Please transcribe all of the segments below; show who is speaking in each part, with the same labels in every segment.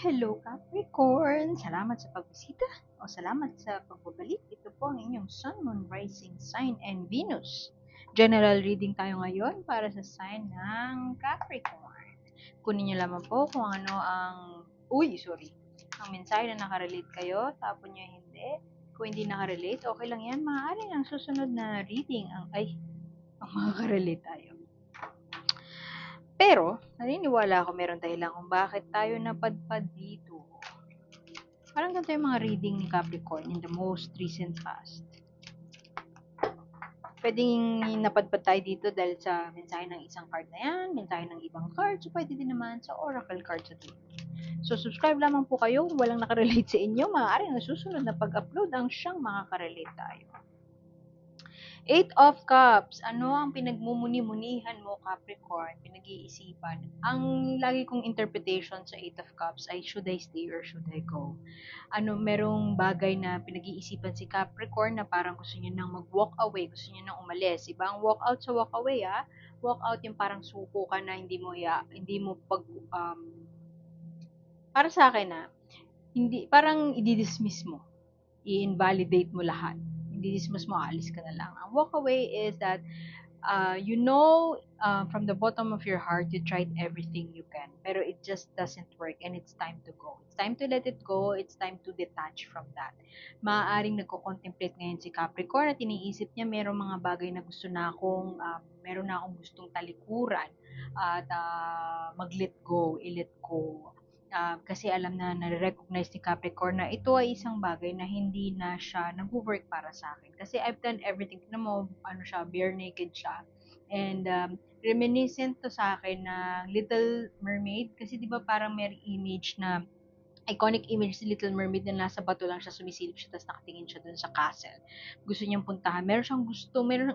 Speaker 1: Hello Capricorn! Salamat sa pagbisita o salamat sa pagbabalik. Ito po ang inyong Sun, Moon, Rising Sign and Venus. General reading tayo ngayon para sa sign ng Capricorn. Kunin niyo lamang po kung ano ang mensahe na nakarelate kayo, tapon niyo hindi. Kung hindi nakarelate, okay lang yan. Maaaring ang susunod na reading ang makakarelate tayo. Pero, naniniwala ako meron dahilan kung bakit tayo napadpad dito. Parang ganito yung mga reading ni Capricorn in the most recent past. Pwedeng napadpad tayo dito dahil sa mensahe ng isang card na yan, mensahe ng ibang card, so pwede din naman sa oracle card sa dulo. So, subscribe lamang po kayo kung walang nakarelate sa inyo. Maaaring nasusunod na pag-upload ang siyang makakarelate tayo. Eight of Cups. Ano ang pinagmumuni-munihan mo, Capricorn? Pinag-iisipan. Ang lagi kong interpretation sa Eight of Cups ay should I stay or should I go? Merong bagay na pinag-iisipan si Capricorn na parang gusto niya nang mag-walk away, gusto niya nang umalis. Iba ang walk out sa walk away, ah. Walk out yung parang suko ka na hindi mo para sa akin hindi, parang i-dismiss mo, i-invalidate mo lahat. I-dismiss mo, alis ka na lang. Ang walk away is that, from the bottom of your heart, you tried everything you can, pero it just doesn't work and it's time to go. It's time to let it go. It's time to detach from that. Maaaring nagko-contemplate ngayon si Capricorn at iniisip niya merong mga bagay na meron na akong gustong talikuran at mag-let go, i-let go. Kasi alam na nare-recognize ni Capricorn na ito ay isang bagay na hindi na siya nag-work para sa akin. Kasi I've done everything. Tignan mo, bare naked siya. And reminiscent to sa akin na Little Mermaid. Kasi di ba parang may image na iconic image si Little Mermaid na nasa bato lang siya, sumisilip siya, tapos nakatingin siya dun sa castle. Gusto niyang puntahan. Meron siyang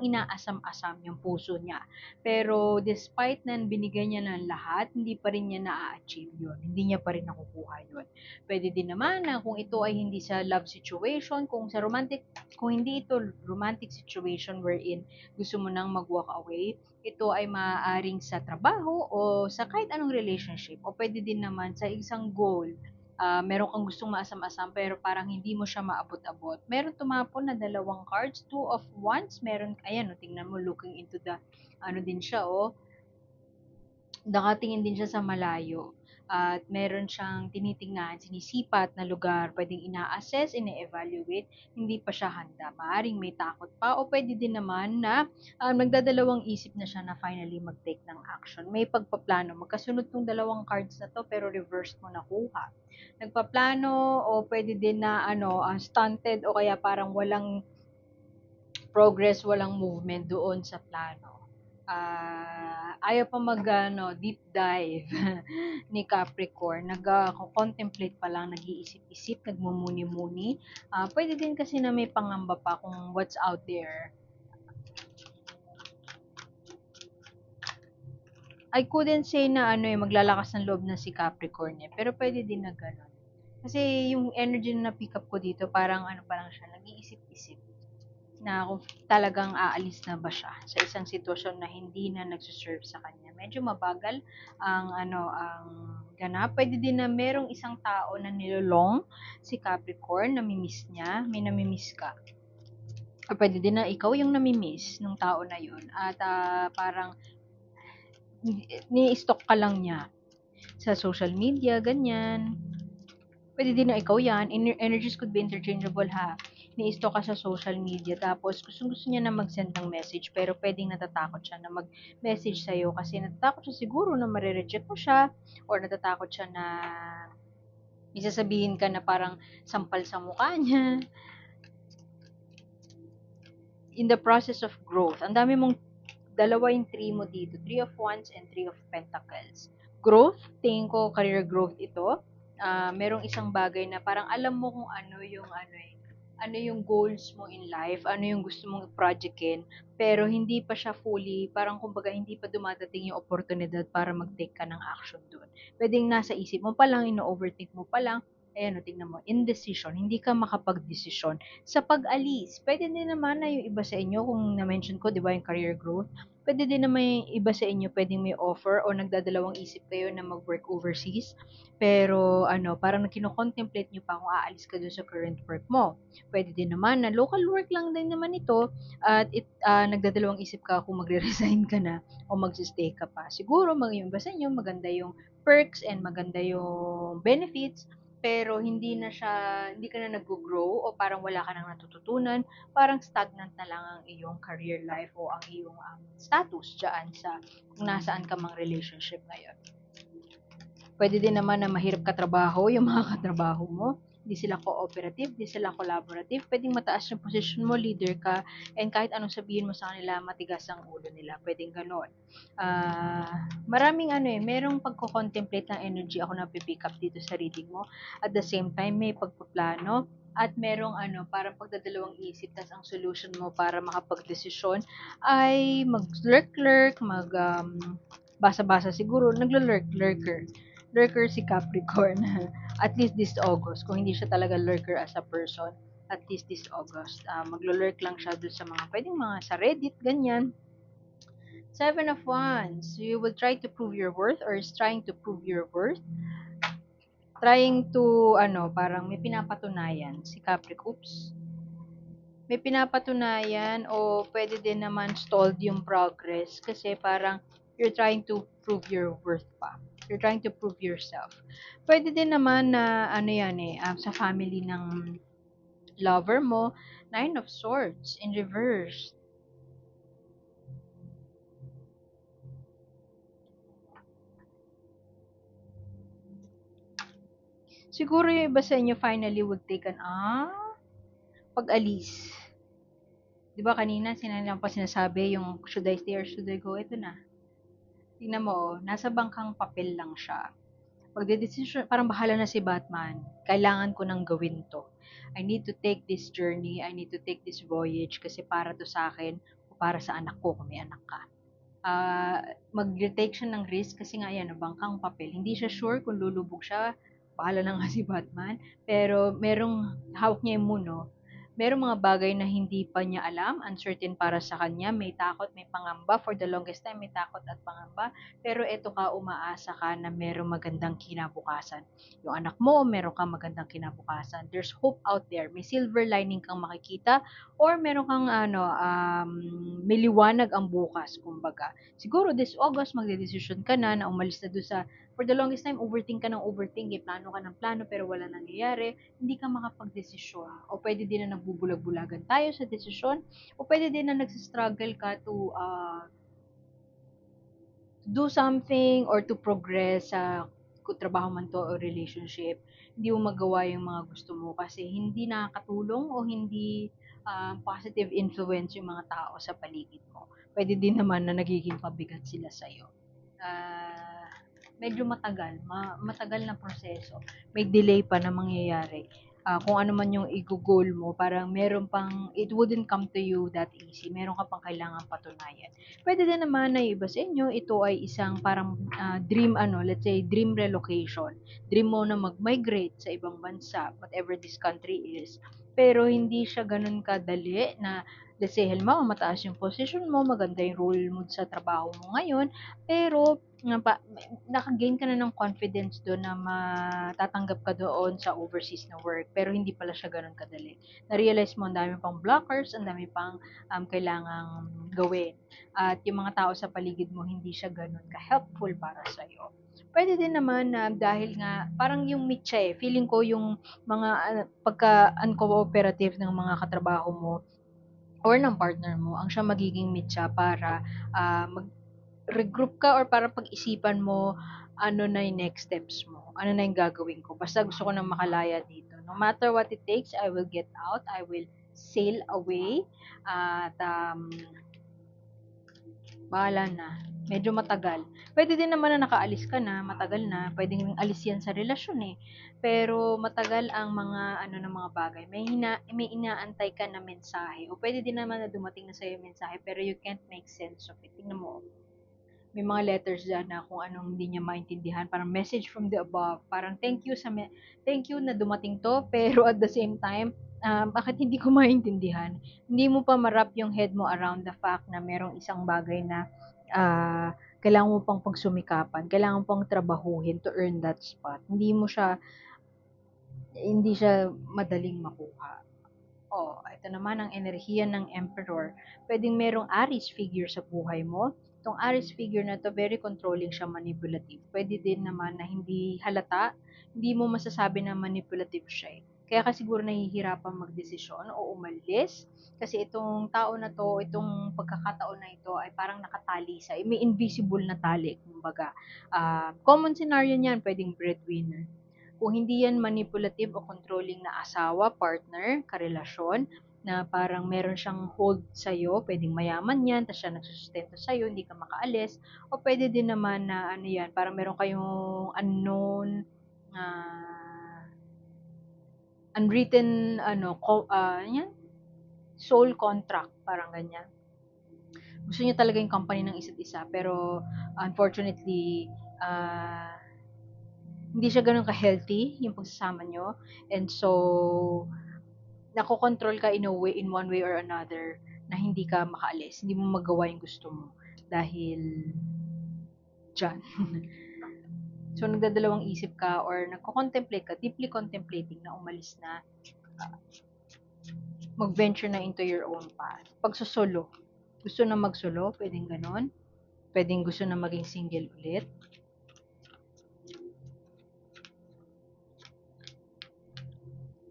Speaker 1: inaasam-asam yung puso niya. Pero despite na binigay niya ng lahat, hindi pa rin niya na-achieve yun. Hindi niya pa rin nakukuha yun. Pwede din naman na kung ito ay hindi sa love situation, kung hindi ito romantic situation wherein gusto mo nang mag-walk away, ito ay maaaring sa trabaho o sa kahit anong relationship, o pwede din naman sa isang goal. Meron kang gustong maasam-asam pero parang hindi mo siya maabot-abot. Meron tumapon na dalawang cards, two of wands, meron, ayan, tingnan mo, looking into the, din siya, nakatingin din siya sa malayo. At meron siyang tinitingnan, sinisipat na lugar, pwedeng ina-assess, ina-evaluate, hindi pa siya handa. Maaring may takot pa o pwede din naman na nagdadalawang isip na siya na finally mag-take ng action. May pagpaplano. Magkasunod tong dalawang cards na to pero reverse mo nakuha. Nagpaplano o pwede din na stunted o kaya parang walang progress, walang movement doon sa plano. Ayaw pa deep dive ni Capricorn. Nag-contemplate pa lang, nag-iisip-isip, nagmumuni-muni. Pwede din kasi na may pangamba pa kung what's out there. I couldn't say na maglalakas ng loob na si Capricorn eh. Pero pwede din na gano'n. Kasi yung energy na pick up ko dito, parang pa lang siya, nag-iisip-isip na kung talagang aalis na ba siya sa isang sitwasyon na hindi na nagsuserve sa kanya. Medyo mabagal ang ganap. Pwede din na merong isang tao na nilolong si Capricorn, namimiss niya, may namimiss ka. O pwede din na ikaw yung namimiss ng tao na yun. At parang ni-stalk ka lang niya sa social media, ganyan. Pwede din na ikaw yan. Energies could be interchangeable ha. Ni-stalk ka sa social media tapos gusto niya na mag-send ng message pero pwedeng natatakot siya na mag-message sa'yo kasi natatakot siya siguro na marireject mo siya or natatakot siya na isasabihin ka na parang sampal sa mukha niya. In the process of growth, ang dami mong dalawa yung three mo dito. Three of Wands and Three of Pentacles. Growth, tingin ko career growth ito. Merong isang bagay na parang alam mo kung ano yung goals mo in life, ano yung gusto mong projectin, pero hindi pa siya fully, parang kumbaga hindi pa dumadating yung oportunidad para mag-take ka ng action doon. Pwedeng nasa isip mo pa lang, ino-overthink mo pa lang, ayan, tingnan mo, indecision, hindi ka makapag-desisyon sa pag-alis. Pwede din naman na yung iba sa inyo, kung na-mention ko, di ba, yung career growth, Puwede din naman yung iba sa inyo puwedeng may offer o nagdadalawang isip kayo na mag-work overseas, pero ano, parang kino-contemplate niyo pa kung aalis ka dun sa current work mo. Puwede din naman na local work lang din naman ito at nagdadalawang isip ka kung magre-resign ka na o magse-stay ka pa. Siguro yung iba sa inyo maganda yung perks and maganda yung benefits, pero hindi ka na naggo-grow o parang wala ka nang natututunan, parang stagnant na lang ang iyong career life o ang iyong status diyan sa kung nasaan ka mang relationship ngayon. Puwede din naman na mahirap katrabaho yung mga katrabaho mo, hindi sila cooperative, hindi sila collaborative, puwedeng mataas yung posisyon mo, leader ka, and kahit anong sabihin mo sa kanila matigas ang ulo nila, puwedeng gano'n. Maraming ano, merong pagko-contemplate ng energy ako napi-pick up dito sa reading mo. At the same time, may pagpaplano at merong ano, parang pagdadalawang isip tas ang solution mo para makapagdesisyon ay mag-lurk-lurk, basa-basa siguro, naglu-lurk-lurker. Lurker si Capricorn. At least this August. Kung hindi siya talaga lurker as a person, at least this August. Maglo-lurk lang siya dun sa mga pwedeng mga sa Reddit, ganyan. Seven of Wands. You will try to prove your worth or is trying to prove your worth. Trying to, ano, parang may pinapatunayan si Capricorn. Oops. May pinapatunayan o pwede din naman stalled yung progress kasi parang you're trying to prove your worth pa. You're trying to prove yourself. Pwede din naman na ano yan sa family ng lover mo, Nine of Swords in reverse. Siguro yung iba sa inyo finally would take pag-alis. Di ba kanina sinalang pa sinasabi yung should I stay or should I go? Ito na. Tingnan mo, nasa bangkang papel lang siya. Magdedesisyon, parang bahala na si Batman. Kailangan ko nang gawin to. I need to take this journey, I need to take this voyage kasi para to sa akin o para sa anak ko kung may anak ka. Mag-retake siya ng risk kasi nga yan, bangkang papel. Hindi siya sure kung lulubog siya, bahala na nga si Batman. Pero merong hawak niya yung muno, merong mga bagay na hindi pa niya alam, uncertain para sa kanya, may takot, may pangamba, for the longest time may takot at pangamba, pero eto ka, umaasa ka na merong magandang kinabukasan. Yung anak mo, meron kang magandang kinabukasan. There's hope out there. May silver lining kang makikita or meron kang may liwanag ang bukas, kumbaga. Siguro this August, magdedesisyon ka na umalis na doon sa for the longest time, overthink ka ng overthink, plano ka ng plano, pero wala nangyayari, hindi ka makapag-desisyon. O pwede din na nagbubulag-bulagan tayo sa desisyon, o pwede din na nagsistruggle ka to do something or to progress sa trabaho man to o relationship. Hindi mo magawa yung mga gusto mo kasi hindi nakakatulong o hindi positive influence yung mga tao sa paligid mo. Pwede din naman na nagiging pabigat sila sa'yo. Medyo matagal na proseso. May delay pa na mangyayari. Kung ano man yung i-goal mo, parang meron pang, it wouldn't come to you that easy. Meron ka pang kailangan patunayan. Pwede din naman na iba sa inyo, ito ay isang parang dream, let's say, dream relocation. Dream mo na mag-migrate sa ibang bansa, whatever this country is. Pero hindi siya ganun kadali na, let's say, halimbawa, mataas yung position mo, maganda yung role mo sa trabaho mo ngayon, pero naka-gain ka na ng confidence doon na matatanggap ka doon sa overseas na work, pero hindi pala siya gano'n kadali. Na-realize mo ang dami pang blockers, ang dami pang kailangang gawin. At yung mga tao sa paligid mo, hindi siya gano'n ka-helpful para sa'yo. Pwede din naman na dahil nga, parang yung mitya feeling ko yung mga pagka-uncooperative ng mga katrabaho mo or ng partner mo, ang siya magiging mitya para regroup ka or para pag-isipan mo ano na yung next steps mo. Ano na yung gagawin ko. Basta gusto ko nang makalaya dito. No matter what it takes, I will get out. I will sail away. At bahala na. Medyo matagal. Pwede din naman na nakaalis ka na, matagal na. Pwedeng alis yan sa relasyon Pero matagal ang mga ng mga bagay. May inaantay ka na mensahe. O pwede din naman na dumating na sa'yo yung mensahe pero you can't make sense of it. Tingnan mo, may mga letters dyan na kung anong hindi niya maintindihan, parang message from the above, parang thank you na dumating to, pero at the same time, bakit hindi ko maintindihan? Hindi mo pa ma-wrap yung head mo around the fact na merong isang bagay na kailangan mo pang pagsumikapan, kailangan mo pang trabahuhin to earn that spot. Hindi siya madaling makuha. Oh, ito naman ang enerhiya ng Emperor. Pwedeng merong Aries figure sa buhay mo. Itong Aries figure na to, very controlling siya, manipulative. Pwede din naman na hindi halata, hindi mo masasabi na manipulative siya eh. Kaya ka siguro nahihirapan magdesisyon o umalis. Kasi itong tao na to, itong pagkakataon na ito ay parang nakatali sa, may invisible na tali, kumbaga. Common scenario niyan, pwedeng breadwinner. Kung hindi yan manipulative o controlling na asawa, partner, karelasyon, na parang meron siyang hold sa'yo, pwedeng mayaman yan, tapos siya nagsusustento sa'yo, hindi ka makaalis, o pwede din naman na ano yan, parang meron kayong unknown, unwritten, yan, soul contract, parang ganyan. Gusto niyo talaga yung company ng isa't isa, pero unfortunately, hindi siya ganun ka-healthy yung pagsasama nyo. And so, nakokontrol ka in a way, in one way or another, na hindi ka makaalis. Hindi mo magawa yung gusto mo. Dahil, dyan. So, nagdadalawang isip ka or nagko-contemplate ka, deeply contemplating na umalis na, mag-venture na into your own path. Pagsusolo. Gusto na magsolo, pwedeng ganon. Pwedeng gusto na maging single ulit.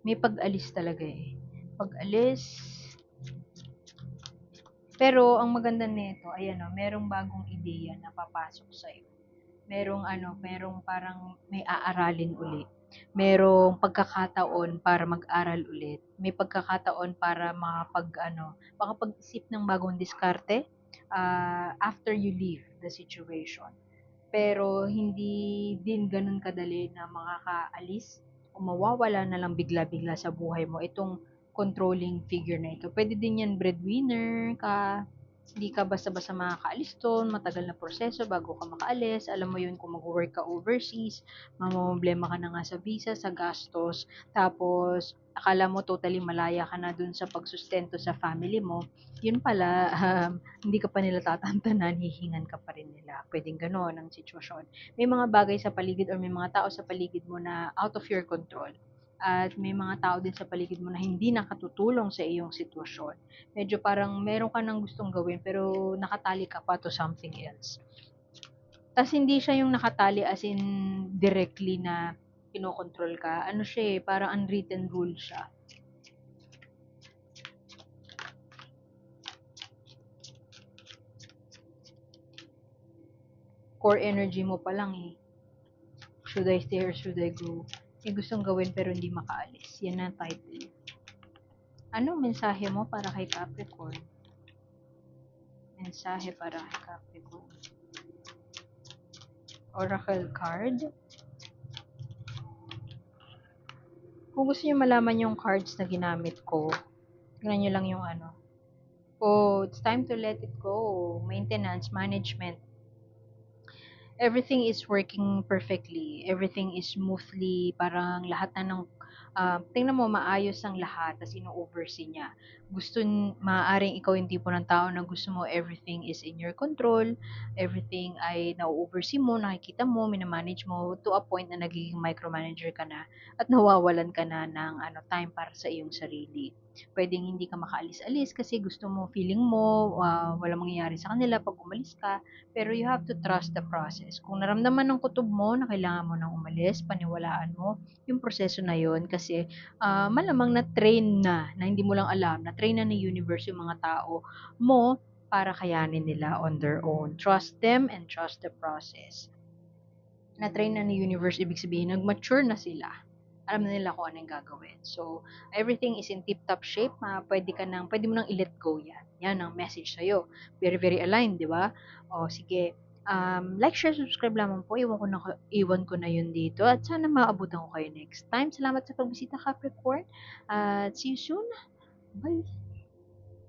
Speaker 1: May pag-alis talaga eh. Pag-alis. Pero, ang maganda nito, ayan o, merong bagong ideya na papasok sa'yo. Merong parang may aaralin ulit. Merong pagkakataon para mag-aral ulit. May pagkakataon para makapag-isip ng bagong diskarte after you leave the situation. Pero hindi din ganun kadali na makakaalis o mawawala na lang bigla-bigla sa buhay mo itong controlling figure na ito. Pwede din yan breadwinner ka, hindi ka basta-basta makakaalis doon, matagal na proseso bago ka makaalis. Alam mo yun, kung mag-work ka overseas, mamamblema ka na nga sa visa, sa gastos, tapos akala mo totally malaya ka na dun sa pagsustento sa family mo, yun pala, hindi ka pa nila tatantanan, hihingan ka pa rin nila. Pwedeng gano'n ang sitwasyon. May mga bagay sa paligid or may mga tao sa paligid mo na out of your control. At may mga tao din sa paligid mo na hindi nakatutulong sa iyong sitwasyon. Medyo parang meron ka nang gustong gawin pero nakatali ka pa to something else. Tas hindi siya yung nakatali as in directly na kinokontrol ka. Ano siya eh, parang unwritten rule siya. Core energy mo pa lang eh. Should I stay or should I go? May gustong gawin pero hindi makaalis. Yan ang title. Ano mensahe mo para kay Capricorn? Mensahe para kay Capricorn. Oracle card. Kung gusto niyo malaman yung cards na ginamit ko, tingnan niyo lang yung ano. Oh, it's time to let it go. Maintenance, management. Everything is working perfectly. Everything is smoothly. Parang lahat na ng tingnan mo, maayos ang lahat, tas ino-oversee niya. Maaaring ikaw yung tipo ng tao na gusto mo everything is in your control, everything ay na-oversee mo, nakikita mo, minamanage mo, to a point na nagiging micromanager ka na, at nawawalan ka na ng time para sa iyong sarili. Pwedeng hindi ka makaalis-alis kasi gusto mo, feeling mo, walang mangyayari sa kanila pag umalis ka, pero you have to trust the process. Kung naramdaman ng kutob mo na kailangan mo nang umalis, paniwalaan mo yung proseso na yun kasi malamang na-train na hindi mo lang alam, na-train na ng universe yung mga tao mo para kayanin nila on their own. Trust them and trust the process. Na-train na ng universe, ibig sabihin, nag-mature na sila. Alam na nila kung ano yung gagawin. So, everything is in tip-top shape. Pwede mo nang i-let go yan. Yan ang message sa'yo. Very, very aligned, di ba? O, sige. Like, share, subscribe lamang po. Iwan ko na yun dito. At sana maabutan ko kayo next time. Salamat sa pagbisita, Capricorn. At see you soon. Bye!